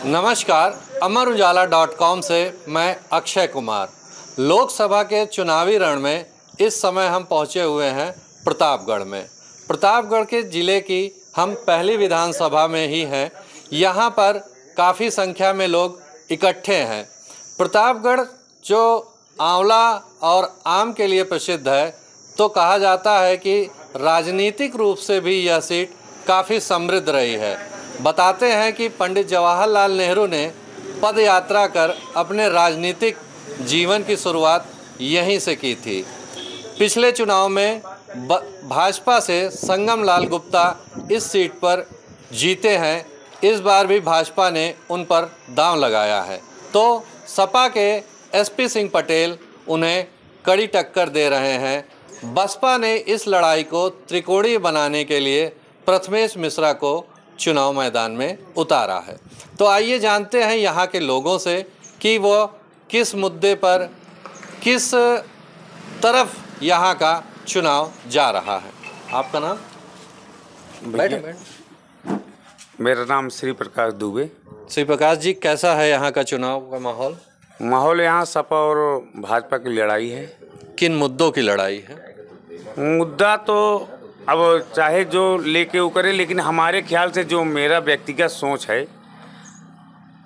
नमस्कार, अमरउजाला.com से मैं अक्षय कुमार। लोकसभा के चुनावी रण में इस समय हम पहुंचे हुए हैं प्रतापगढ़ में। प्रतापगढ़ के ज़िले की हम पहली विधानसभा में ही हैं। यहां पर काफ़ी संख्या में लोग इकट्ठे हैं। प्रतापगढ़ जो आंवला और आम के लिए प्रसिद्ध है, तो कहा जाता है कि राजनीतिक रूप से भी यह सीट काफ़ी समृद्ध रही है। बताते हैं कि पंडित जवाहरलाल नेहरू ने पद यात्रा कर अपने राजनीतिक जीवन की शुरुआत यहीं से की थी। पिछले चुनाव में भाजपा से संगम लाल गुप्ता इस सीट पर जीते हैं। इस बार भी भाजपा ने उन पर दांव लगाया है, तो सपा के एसपी सिंह पटेल उन्हें कड़ी टक्कर दे रहे हैं। बसपा ने इस लड़ाई को त्रिकोणीय बनाने के लिए प्रथमेश मिश्रा को चुनाव मैदान में उतारा है। तो आइए जानते हैं यहाँ के लोगों से कि वो किस मुद्दे पर किस तरफ यहाँ का चुनाव जा रहा है। आपका नाम? बैठे। मेरा नाम श्री प्रकाश दुबे। श्री प्रकाश जी, कैसा है यहाँ का चुनाव का माहौल? माहौल यहाँ सपा और भाजपा की लड़ाई है। किन मुद्दों की लड़ाई है? मुद्दा तो अब चाहे जो लेके वो करे, लेकिन हमारे ख्याल से जो मेरा व्यक्तिगत सोच है,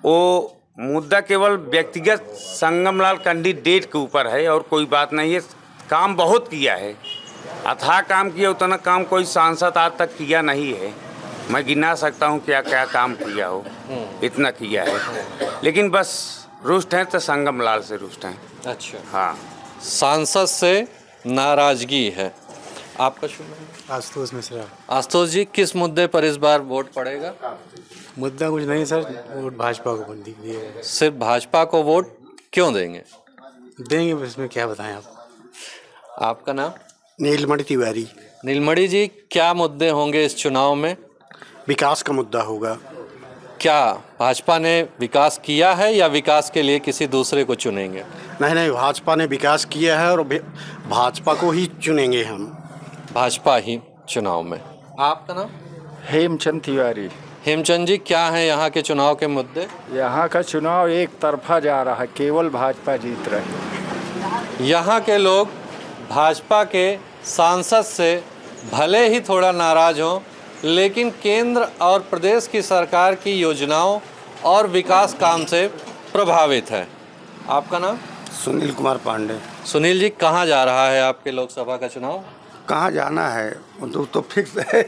वो मुद्दा केवल व्यक्तिगत संगमलाल कैंडिडेट के ऊपर है और कोई बात नहीं है। काम बहुत किया है, अथाह काम किया, उतना काम कोई सांसद आज तक किया नहीं है। मैं गिना सकता हूँ क्या क्या काम किया हो, इतना किया है। लेकिन बस रुष्ट हैं तो संगमलाल से रुष्ट हैं। अच्छा, हाँ। सांसद से नाराजगी है। आपका शुभ नाम? आशुतोष मिश्रा। आशुतोष जी, किस मुद्दे पर इस बार वोट पड़ेगा? मुद्दा कुछ नहीं सर, वोट भाजपा को दिए। सिर्फ भाजपा को वोट क्यों देंगे? इसमें क्या बताएं आप। आपका नाम? नीलमणि तिवारी। नीलमणि जी, क्या मुद्दे होंगे इस चुनाव में? विकास का मुद्दा होगा। क्या भाजपा ने विकास किया है या विकास के लिए किसी दूसरे को चुनेंगे? नहीं, भाजपा ने विकास किया है और भाजपा को ही चुनेंगे हम। भाजपा ही चुनाव में। आपका नाम? हेमचंद तिवारी। हेमचंद जी, क्या है यहाँ के चुनाव के मुद्दे? यहाँ का चुनाव एक तरफा जा रहा है, केवल भाजपा जीत रही। यहाँ के लोग भाजपा के सांसद से भले ही थोड़ा नाराज हों, लेकिन केंद्र और प्रदेश की सरकार की योजनाओं और विकास काम से प्रभावित है। आपका नाम? सुनील कुमार पांडे। सुनील जी, कहाँ जा रहा है आपके लोकसभा का चुनाव? कहाँ जाना है तो फिक्स है।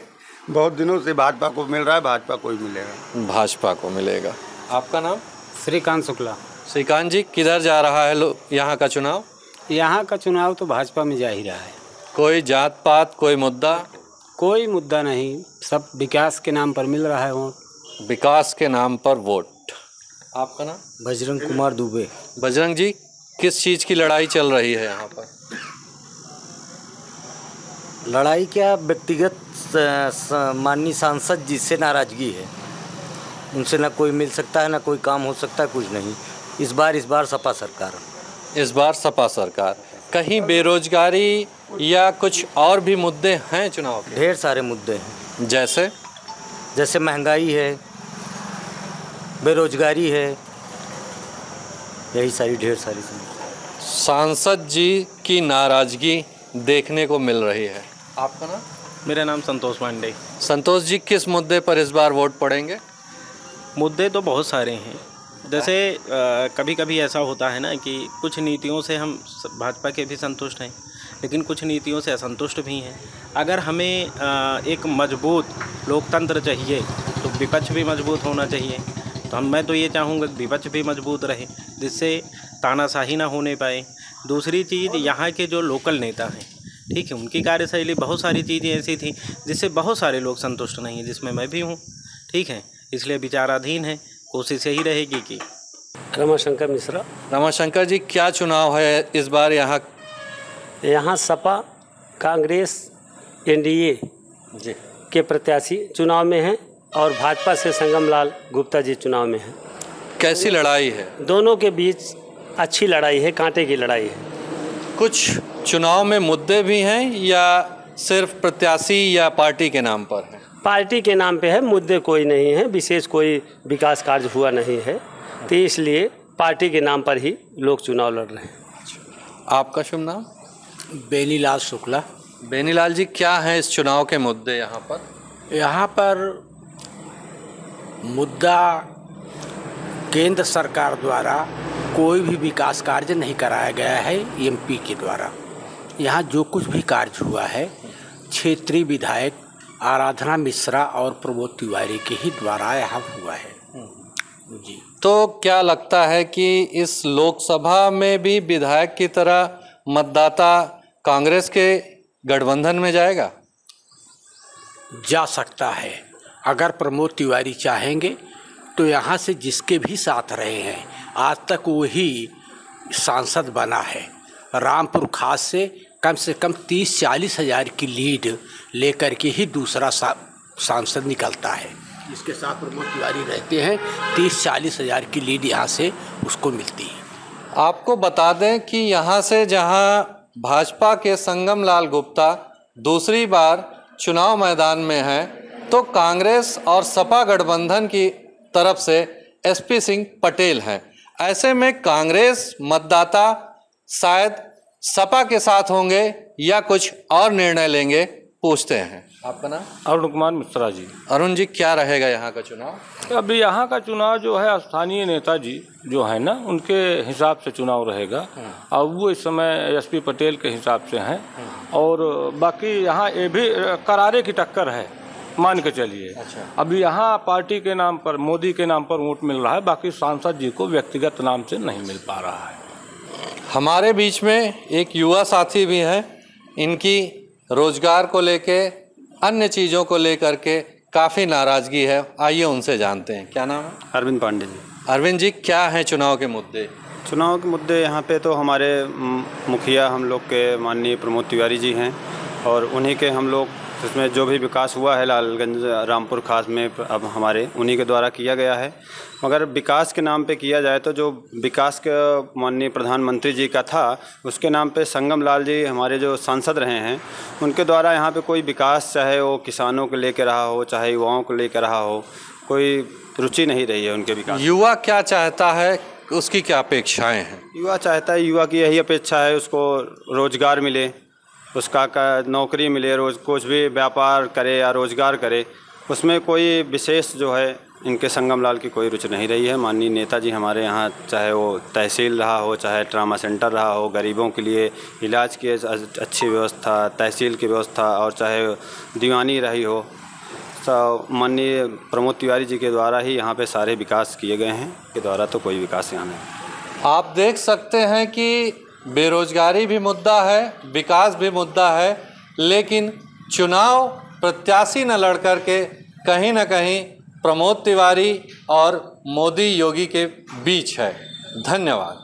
बहुत दिनों से भाजपा को मिल रहा है, भाजपा को ही मिलेगा। भाजपा को मिलेगा। आपका नाम? श्रीकांत शुक्ला। श्रीकांत जी, किधर जा रहा है यहाँ का चुनाव? यहाँ का चुनाव तो भाजपा में जा ही रहा है। कोई जात पात, कोई मुद्दा? कोई मुद्दा नहीं, सब विकास के नाम पर मिल रहा है वोट। विकास के नाम पर वोट। आपका नाम? बजरंग कुमार दुबे। बजरंग जी, किस चीज़ की लड़ाई चल रही है यहाँ पर? लड़ाई क्या, व्यक्तिगत माननीय सांसद जी से नाराजगी है। उनसे ना कोई मिल सकता है, ना कोई काम हो सकता है, कुछ नहीं। इस बार सपा सरकार। इस बार सपा सरकार। कहीं बेरोजगारी या कुछ और भी मुद्दे हैं चुनाव के? ढेर सारे मुद्दे हैं। जैसे महंगाई है, बेरोजगारी है, यही ढेर सारी सांसद जी की नाराजगी देखने को मिल रही है। आपका नाम? मेरा नाम संतोष पांडे। संतोष जी, किस मुद्दे पर इस बार वोट पड़ेंगे? मुद्दे तो बहुत सारे हैं। जैसे कभी कभी ऐसा होता है ना कि कुछ नीतियों से हम भाजपा के भी संतुष्ट हैं, लेकिन कुछ नीतियों से असंतुष्ट भी हैं। अगर हमें एक मजबूत लोकतंत्र चाहिए तो विपक्ष भी मजबूत होना चाहिए। तो मैं तो ये चाहूँगा कि विपक्ष भी मजबूत रहे, जिससे तानाशाही ना होने पाए। दूसरी चीज़, यहाँ के जो लोकल नेता हैं, ठीक है, उनकी कार्यशैली, बहुत सारी चीज़ें ऐसी थी जिससे बहुत सारे लोग संतुष्ट नहीं हैं, जिसमें मैं भी हूँ, ठीक है। इसलिए विचाराधीन है, कोशिश यही रहेगी कि। रमाशंकर मिश्रा। रमाशंकर जी, क्या चुनाव है इस बार यहाँ? यहाँ सपा कांग्रेस एनडीए जी के प्रत्याशी चुनाव में हैं और भाजपा से संगमलाल गुप्ता जी चुनाव में हैं। कैसी लड़ाई है? दोनों के बीच अच्छी लड़ाई है, कांटे की लड़ाई है। कुछ चुनाव में मुद्दे भी हैं या सिर्फ प्रत्याशी या पार्टी के नाम पर है? पार्टी के नाम पे है, मुद्दे कोई नहीं है, विशेष कोई विकास कार्य हुआ नहीं है, तो इसलिए पार्टी के नाम पर ही लोग चुनाव लड़ रहे हैं। आपका शुभ नाम? बेनीलाल शुक्ला। बेनीलाल जी, क्या है इस चुनाव के मुद्दे यहाँ पर? यहाँ पर मुद्दा केंद्र सरकार द्वारा कोई भी विकास कार्य नहीं कराया गया है एमपी के द्वारा। यहाँ जो कुछ भी कार्य हुआ है क्षेत्रीय विधायक आराधना मिश्रा और प्रमोद तिवारी के ही द्वारा यहाँ हुआ है जी। तो क्या लगता है कि इस लोकसभा में भी विधायक की तरह मतदाता कांग्रेस के गठबंधन में जाएगा? जा सकता है, अगर प्रमोद तिवारी चाहेंगे तो यहाँ से जिसके भी साथ रहे हैं, आज तक वही सांसद बना है। रामपुर खास से कम 30-40 हज़ार की लीड लेकर के ही दूसरा सांसद निकलता है। इसके साथ प्रमोद तिवारी रहते हैं, 30-40 हज़ार की लीड यहाँ से उसको मिलती है। आपको बता दें कि यहाँ से जहाँ भाजपा के संगम लाल गुप्ता दूसरी बार चुनाव मैदान में हैं, तो कांग्रेस और सपा गठबंधन की तरफ से एसपी सिंह पटेल हैं। ऐसे में कांग्रेस मतदाता शायद सपा के साथ होंगे या कुछ और निर्णय लेंगे, पूछते हैं। आपका नाम? अरुण कुमार मिश्रा जी। अरुण जी, क्या रहेगा यहाँ का चुनाव? अभी यहाँ का चुनाव जो है स्थानीय नेताजी जो है ना, उनके हिसाब से चुनाव रहेगा और वो इस समय एसपी पटेल के हिसाब से हैं। और बाकी यहाँ ये भी करारे की टक्कर है, मान के चलिए। अच्छा। अभी यहाँ पार्टी के नाम पर, मोदी के नाम पर वोट मिल रहा है, बाकी सांसद जी को व्यक्तिगत नाम से नहीं मिल पा रहा है। हमारे बीच में एक युवा साथी भी हैं, इनकी रोजगार को लेके, अन्य चीज़ों को लेकर के काफ़ी नाराज़गी है। आइए उनसे जानते हैं। क्या नाम है? अरविंद पांडे जी। अरविंद जी, क्या है चुनाव के मुद्दे? चुनाव के मुद्दे यहाँ पे तो हमारे मुखिया हम लोग के माननीय प्रमोद तिवारी जी हैं और उन्हीं के हम लोग इसमें जो भी विकास हुआ है लालगंज रामपुर खास में अब हमारे उन्हीं के द्वारा किया गया है। मगर विकास के नाम पे किया जाए तो जो विकास के माननीय प्रधानमंत्री जी का था उसके नाम पे संगम लाल जी हमारे जो सांसद रहे हैं उनके द्वारा यहाँ पे कोई विकास, चाहे वो किसानों को लेकर रहा हो चाहे युवाओं को लेकर रहा हो, कोई रुचि नहीं रही है उनके विकास। युवा क्या चाहता है, उसकी क्या अपेक्षाएँ हैं? युवा चाहता है, युवा की यही अपेक्षा है उसको रोज़गार मिले, उसका नौकरी मिले, रोज़ कुछ भी व्यापार करे या रोज़गार करे, उसमें कोई विशेष जो है इनके संगम लाल की कोई रुचि नहीं रही है। माननीय नेताजी हमारे यहाँ चाहे वो तहसील रहा हो, चाहे ट्रामा सेंटर रहा हो, गरीबों के लिए इलाज की अच्छी व्यवस्था, तहसील की व्यवस्था, और चाहे दीवानी रही हो, तो माननीय प्रमोद तिवारी जी के द्वारा ही यहाँ पे सारे विकास किए गए हैं। के द्वारा तो कोई विकास यहाँ नहीं। आप देख सकते हैं कि बेरोजगारी भी मुद्दा है, विकास भी मुद्दा है, लेकिन चुनाव प्रत्याशी न लड़ कर के कहीं न कहीं प्रमोद तिवारी और मोदी योगी के बीच है। धन्यवाद।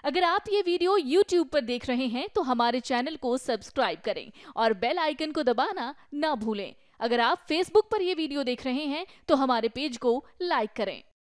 अगर आप ये वीडियो YouTube पर देख रहे हैं तो हमारे चैनल को सब्सक्राइब करें और बेल आइकन को दबाना ना भूलें। अगर आप Facebook पर ये वीडियो देख रहे हैं तो हमारे पेज को लाइक करें।